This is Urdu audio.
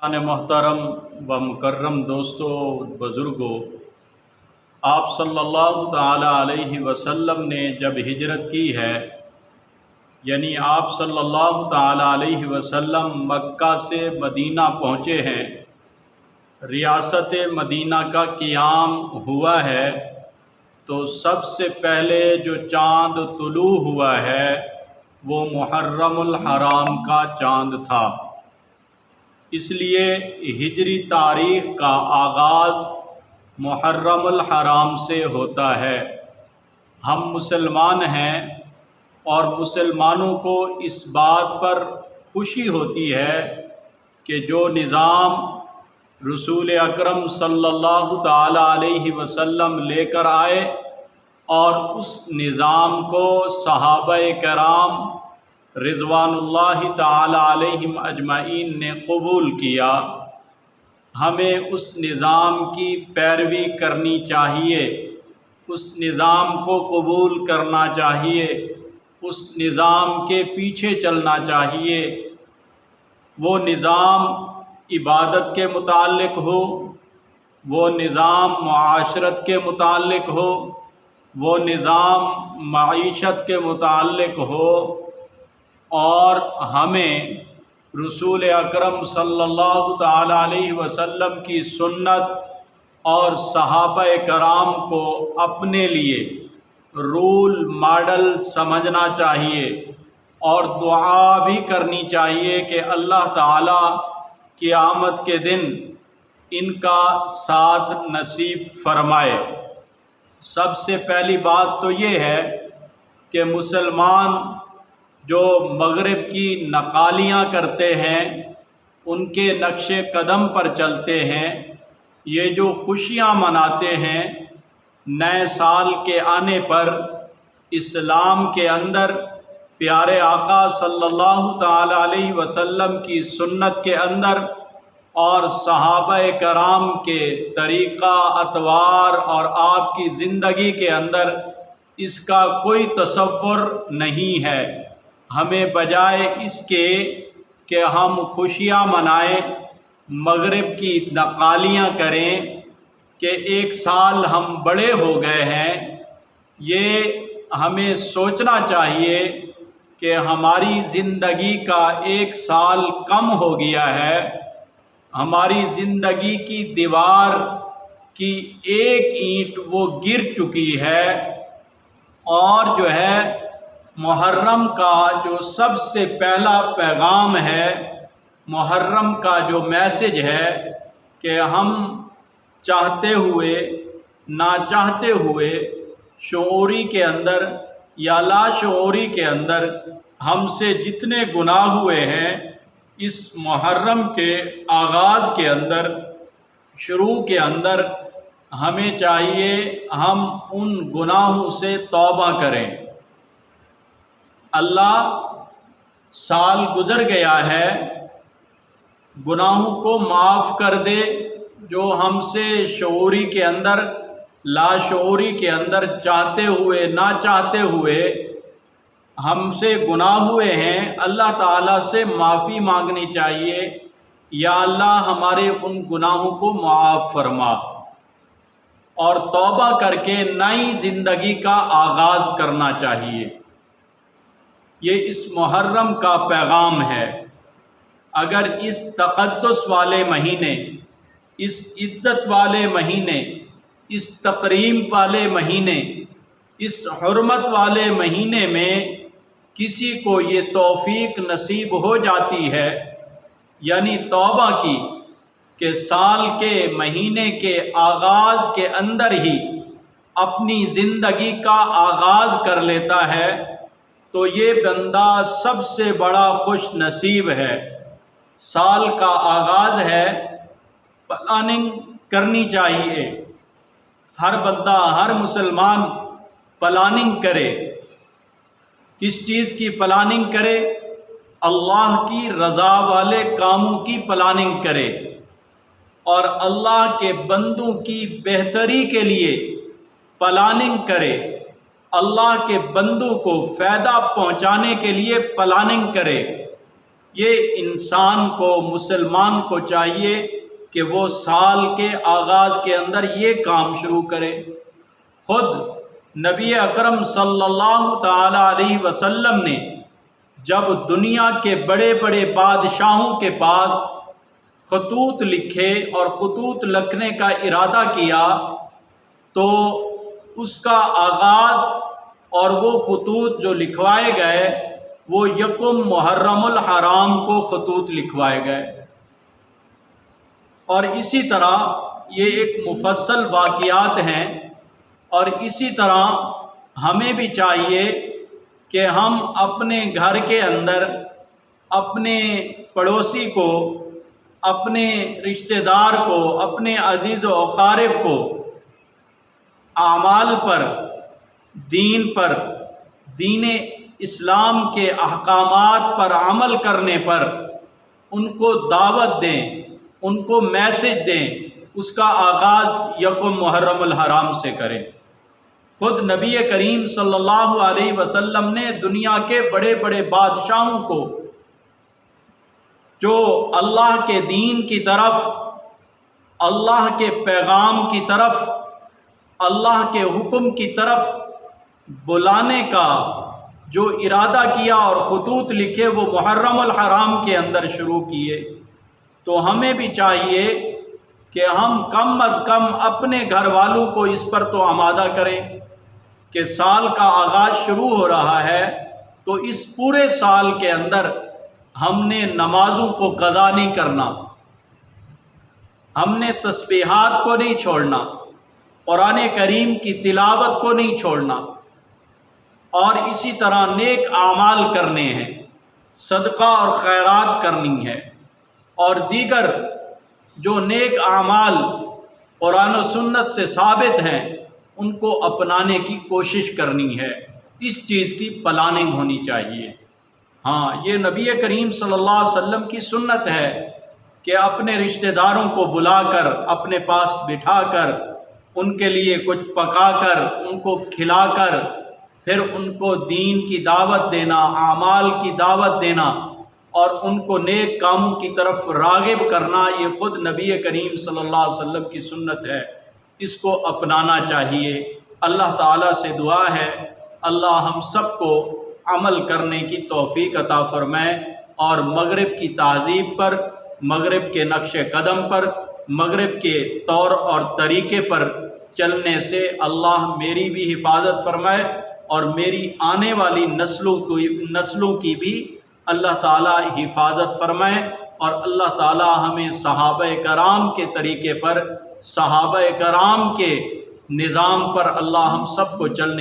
محترم و مکرم دوستوں بزرگوں، آپ صلی اللہ تعالی علیہ وسلم نے جب ہجرت کی ہے، یعنی آپ صلی اللہ تعالی علیہ وسلم مکہ سے مدینہ پہنچے ہیں، ریاست مدینہ کا قیام ہوا ہے، تو سب سے پہلے جو چاند طلوع ہوا ہے وہ محرم الحرام کا چاند تھا۔ اس لیے ہجری تاریخ کا آغاز محرم الحرام سے ہوتا ہے۔ ہم مسلمان ہیں اور مسلمانوں کو اس بات پر خوشی ہوتی ہے کہ جو نظام رسول اکرم صلی اللہ تعالی علیہ وسلم لے کر آئے اور اس نظام کو صحابہ کرام رضوان اللہ تعالی علیہم اجمعین نے قبول کیا، ہمیں اس نظام کی پیروی کرنی چاہیے، اس نظام کو قبول کرنا چاہیے، اس نظام کے پیچھے چلنا چاہیے۔ وہ نظام عبادت کے متعلق ہو، وہ نظام معاشرت کے متعلق ہو، وہ نظام معیشت کے متعلق ہو، اور ہمیں رسول اکرم صلی اللہ تعالی علیہ وسلم کی سنت اور صحابہ کرام کو اپنے لیے رول ماڈل سمجھنا چاہیے، اور دعا بھی کرنی چاہیے کہ اللہ تعالی قیامت کے دن ان کا ساتھ نصیب فرمائے۔ سب سے پہلی بات تو یہ ہے کہ مسلمان جو مغرب کی نقالیاں کرتے ہیں، ان کے نقش قدم پر چلتے ہیں، یہ جو خوشیاں مناتے ہیں نئے سال کے آنے پر، اسلام کے اندر پیارے آقا صلی اللہ تعالی علیہ وسلم کی سنت کے اندر اور صحابہ کرام کے طریقہ اطوار اور آپ کی زندگی کے اندر اس کا کوئی تصور نہیں ہے۔ ہمیں بجائے اس کے کہ ہم خوشیاں منائیں، مغرب کی نقالیاں کریں کہ ایک سال ہم بڑے ہو گئے ہیں، یہ ہمیں سوچنا چاہیے کہ ہماری زندگی کا ایک سال کم ہو گیا ہے، ہماری زندگی کی دیوار کی ایک اینٹ وہ گر چکی ہے، اور جو ہے محرم کا جو سب سے پہلا پیغام ہے، محرم کا جو میسج ہے کہ ہم چاہتے ہوئے نہ چاہتے ہوئے، شعوری کے اندر یا لاشعوری کے اندر ہم سے جتنے گناہ ہوئے ہیں، اس محرم کے آغاز کے اندر، شروع کے اندر ہمیں چاہیے ہم ان گناہوں سے توبہ کریں۔ اللہ سال گزر گیا ہے، گناہوں کو معاف کر دے جو ہم سے شعوری کے اندر لاشعوری کے اندر چاہتے ہوئے نہ چاہتے ہوئے ہم سے گناہ ہوئے ہیں، اللہ تعالیٰ سے معافی مانگنی چاہیے، یا اللہ ہمارے ان گناہوں کو معاف فرما، اور توبہ کر کے نئی زندگی کا آغاز کرنا چاہیے۔ یہ اس محرم کا پیغام ہے۔ اگر اس تقدس والے مہینے، اس عزت والے مہینے، اس تکریم والے مہینے، اس حرمت والے مہینے میں کسی کو یہ توفیق نصیب ہو جاتی ہے، یعنی توبہ کی، کہ سال کے مہینے کے آغاز کے اندر ہی اپنی زندگی کا آغاز کر لیتا ہے، تو یہ بندہ سب سے بڑا خوش نصیب ہے۔ سال کا آغاز ہے، پلاننگ کرنی چاہیے، ہر بندہ ہر مسلمان پلاننگ کرے۔ کس چیز کی پلاننگ کرے؟ اللہ کی رضا والے کاموں کی پلاننگ کرے، اور اللہ کے بندوں کی بہتری کے لیے پلاننگ کرے، اللہ کے بندوں کو فائدہ پہنچانے کے لیے پلاننگ کرے۔ یہ انسان کو، مسلمان کو چاہیے کہ وہ سال کے آغاز کے اندر یہ کام شروع کرے۔ خود نبی اکرم صلی اللہ تعالی علیہ وسلم نے جب دنیا کے بڑے بڑے بادشاہوں کے پاس خطوط لکھے اور خطوط لکھنے کا ارادہ کیا تو اس کا آغاز اور وہ خطوط جو لکھوائے گئے وہ یکم محرم الحرام کو خطوط لکھوائے گئے۔ اور اسی طرح یہ ایک مفصل واقعات ہیں، اور اسی طرح ہمیں بھی چاہیے کہ ہم اپنے گھر کے اندر اپنے پڑوسی کو، اپنے رشتہ دار کو، اپنے عزیز و اقارب کو اعمال پر، دین اسلام کے احکامات پر عمل کرنے پر ان کو دعوت دیں، ان کو میسج دیں۔ اس کا آغاز یکم محرم الحرام سے کریں۔ خود نبی کریم صلی اللہ علیہ وسلم نے دنیا کے بڑے بڑے بادشاہوں کو جو اللہ کے دین کی طرف، اللہ کے پیغام کی طرف، اللہ کے حکم کی طرف بلانے کا جو ارادہ کیا اور خطوط لکھے وہ محرم الحرام کے اندر شروع کیے۔ تو ہمیں بھی چاہیے کہ ہم کم از کم اپنے گھر والوں کو اس پر تو آمادہ کریں کہ سال کا آغاز شروع ہو رہا ہے تو اس پورے سال کے اندر ہم نے نمازوں کو قضا نہیں کرنا، ہم نے تسبیحات کو نہیں چھوڑنا، قرآن کریم کی تلاوت کو نہیں چھوڑنا، اور اسی طرح نیک اعمال کرنے ہیں، صدقہ اور خیرات کرنی ہے، اور دیگر جو نیک اعمال قرآن و سنت سے ثابت ہیں ان کو اپنانے کی کوشش کرنی ہے۔ اس چیز کی پلاننگ ہونی چاہیے۔ ہاں، یہ نبی کریم صلی اللہ علیہ وسلم کی سنت ہے کہ اپنے رشتہ داروں کو بلا کر، اپنے پاس بٹھا کر، ان کے لیے کچھ پکا کر، ان کو کھلا کر، پھر ان کو دین کی دعوت دینا، اعمال کی دعوت دینا اور ان کو نیک کاموں کی طرف راغب کرنا، یہ خود نبی کریم صلی اللہ علیہ وسلم کی سنت ہے۔ اس کو اپنانا چاہیے۔ اللہ تعالیٰ سے دعا ہے اللہ ہم سب کو عمل کرنے کی توفیق عطا فرمائے، اور مغرب کی تہذیب پر، مغرب کے نقش قدم پر، مغرب کے طور اور طریقے پر چلنے سے اللہ میری بھی حفاظت فرمائے اور میری آنے والی نسلوں کی بھی اللہ تعالیٰ حفاظت فرمائے، اور اللہ تعالیٰ ہمیں صحابہ کرام کے طریقے پر، صحابہ کرام کے نظام پر اللہ ہم سب کو چلنے